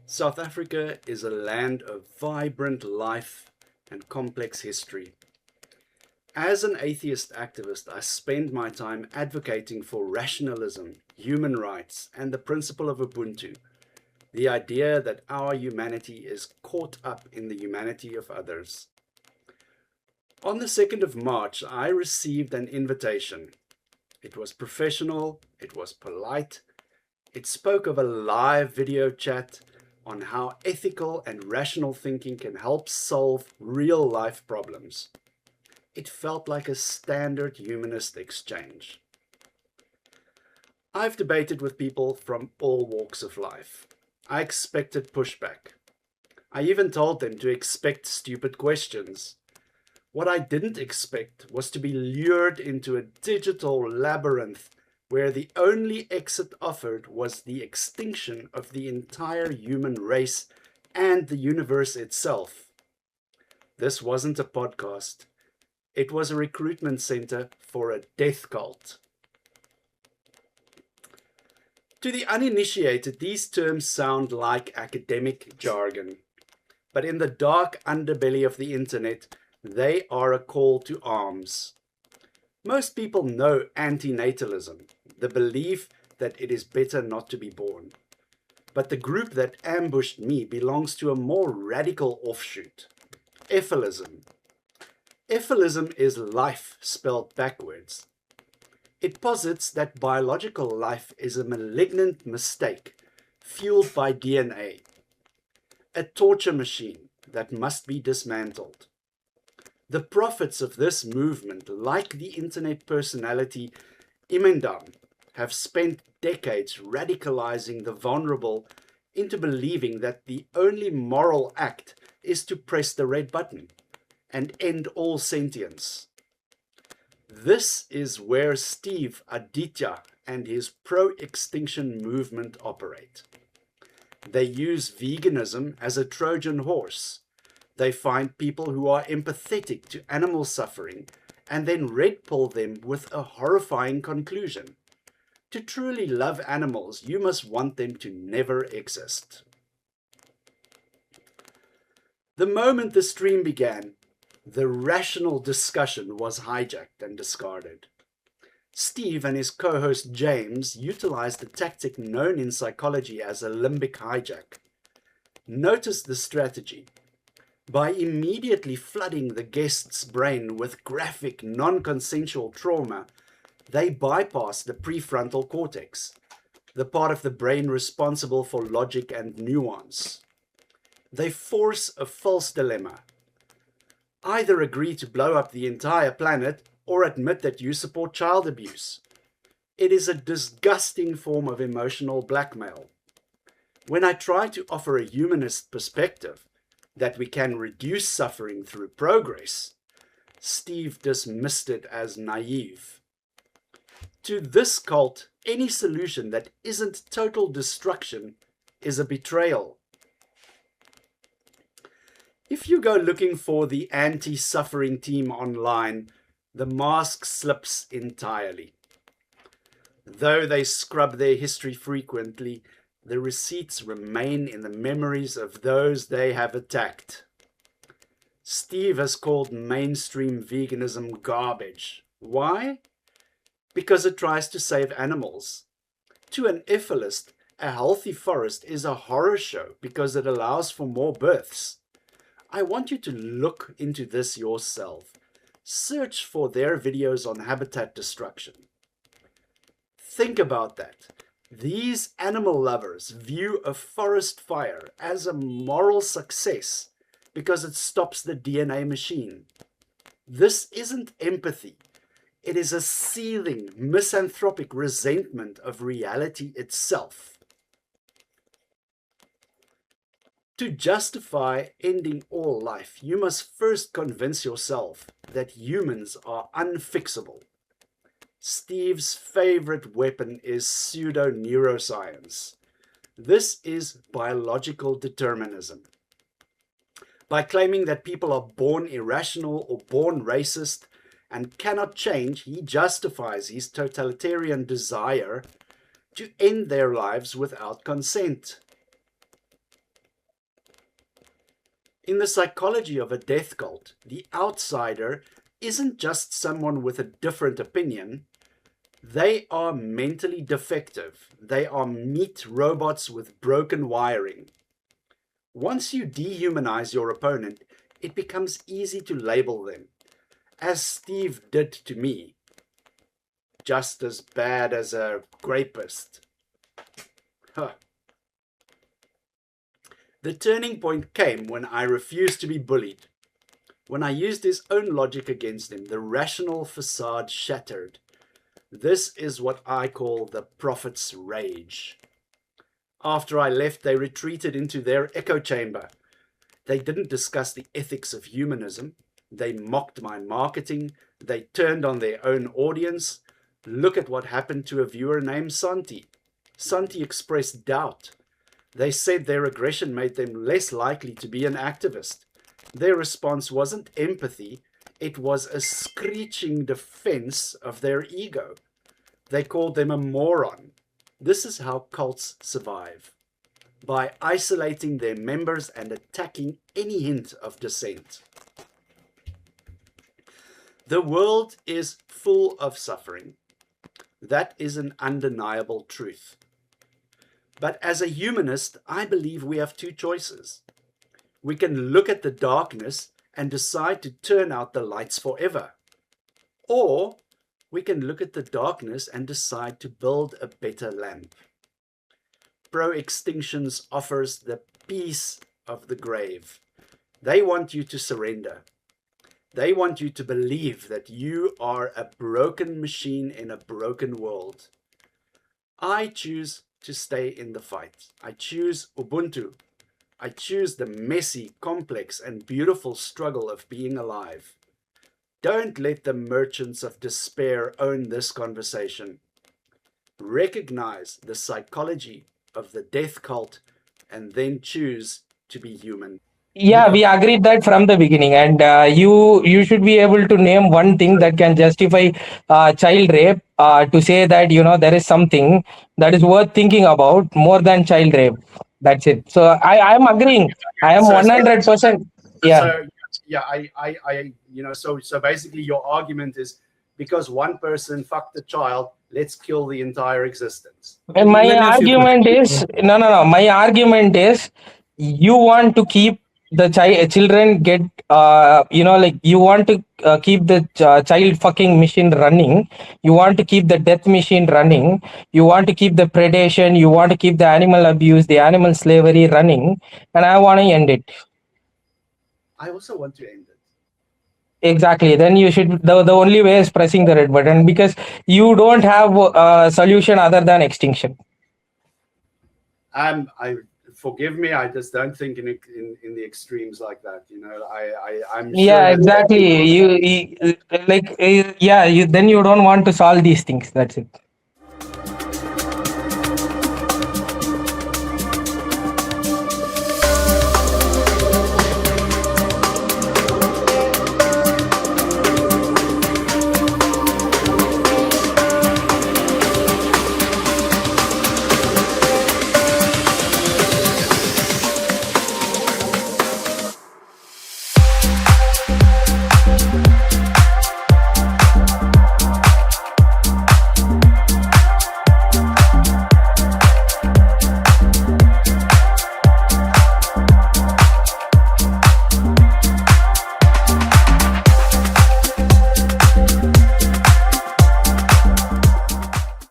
South Africa is a land of vibrant life and complex history. As an atheist activist, I spend my time advocating for rationalism, human rights, and the principle of Ubuntu, the idea that our humanity is caught up in the humanity of others. On the 2nd of March, I received an invitation. It was professional, it was polite, it spoke of a live video chat on how ethical and rational thinking can help solve real-life problems. It felt like a standard humanist exchange. I've debated with people from all walks of life. I expected pushback. I even told them to expect stupid questions. What I didn't expect was to be lured into a digital labyrinth where the only exit offered was the extinction of the entire human race and the universe itself. This wasn't a podcast. It was a recruitment center for a death cult. To the uninitiated, these terms sound like academic jargon, but in the dark underbelly of the internet, they are a call to arms. Most people know antinatalism, the belief that it is better not to be born. But the group that ambushed me belongs to a more radical offshoot, ephilism. Ephilism is life spelled backwards. It posits that biological life is a malignant mistake fueled by DNA, a torture machine that must be dismantled. The prophets of this movement, like the internet personality Imendam, have spent decades radicalizing the vulnerable into believing that the only moral act is to press the red button and end all sentience. This is where Steve Aditya and his pro-extinction movement operate. They use veganism as a Trojan horse. They find people who are empathetic to animal suffering and then red pill them with a horrifying conclusion. To truly love animals, you must want them to never exist. The moment the stream began, the rational discussion was hijacked and discarded. Steve and his co-host James utilized a tactic known in psychology as a limbic hijack. Notice the strategy. By immediately flooding the guest's brain with graphic, non-consensual trauma, they bypass the prefrontal cortex, the part of the brain responsible for logic and nuance. They force a false dilemma. Either agree to blow up the entire planet or admit that you support child abuse. It is a disgusting form of emotional blackmail. When I try to offer a humanist perspective, that we can reduce suffering through progress, Steve dismissed it as naive. To this cult, any solution that isn't total destruction is a betrayal. If you go looking for the anti-suffering team online, the mask slips entirely. Though they scrub their history frequently, the receipts remain in the memories of those they have attacked. Steve has called mainstream veganism garbage. Why? Because it tries to save animals. To an ethicist, a healthy forest is a horror show because it allows for more births. I want you to look into this yourself. Search for their videos on habitat destruction. Think about that. These animal lovers view a forest fire as a moral success because it stops the DNA machine. This isn't empathy. It is a seething, misanthropic resentment of reality itself. To justify ending all life, you must first convince yourself that humans are unfixable. Steve's favorite weapon is pseudo-neuroscience. This is biological determinism. By claiming that people are born irrational or born racist and cannot change, he justifies his totalitarian desire to end their lives without consent. In the psychology of a death cult, the outsider isn't just someone with a different opinion. They are mentally defective. They are meat robots with broken wiring. Once you dehumanize your opponent, it becomes easy to label them, as Steve did to me. Just as bad as a rapist. Huh. The turning point came when I refused to be bullied. When I used his own logic against him, the rational facade shattered. This is what I call the prophet's rage. After I left, they retreated into their echo chamber. They didn't discuss the ethics of humanism. They mocked my marketing. They turned on their own audience. Look at what happened to a viewer named Santi. Santi expressed doubt. They said their aggression made them less likely to be an activist. Their response wasn't empathy, it was a screeching defense of their ego. They called them a moron. This is how cults survive, by isolating their members and attacking any hint of dissent. The world is full of suffering. That is an undeniable truth. But as a humanist, I believe we have two choices. We can look at the darkness and decide to turn out the lights forever. Or we can look at the darkness and decide to build a better lamp. Proextinction offers the peace of the grave. They want you to surrender. They want you to believe that you are a broken machine in a broken world. I choose to stay in the fight. I choose Ubuntu. I choose the messy, complex, and beautiful struggle of being alive. Don't let the merchants of despair own this conversation. Recognize the psychology of the death cult and then choose to be human. Yeah, we agreed that from the beginning, and you should be able to name one thing that can justify child rape. To say that there is something that is worth thinking about more than child rape. That's it. So I am agreeing. I am So, 100%. Yeah. so yeah, so basically your argument is because one person fucked a child, let's kill the entire existence. And my argument is no. My argument is you want to keep the children get like you want to keep the child fucking machine running. You want to keep the death machine running. You want to keep the predation. You want to keep the animal abuse, the animal slavery running, and I want to end it. I also want to end it. Exactly. Then you should. The only way is pressing the red button because you don't have a solution other than extinction. I forgive me. I just don't think in the extremes like that. I'm sure. Yeah, exactly. You like yeah. Then you don't want to solve these things. That's it.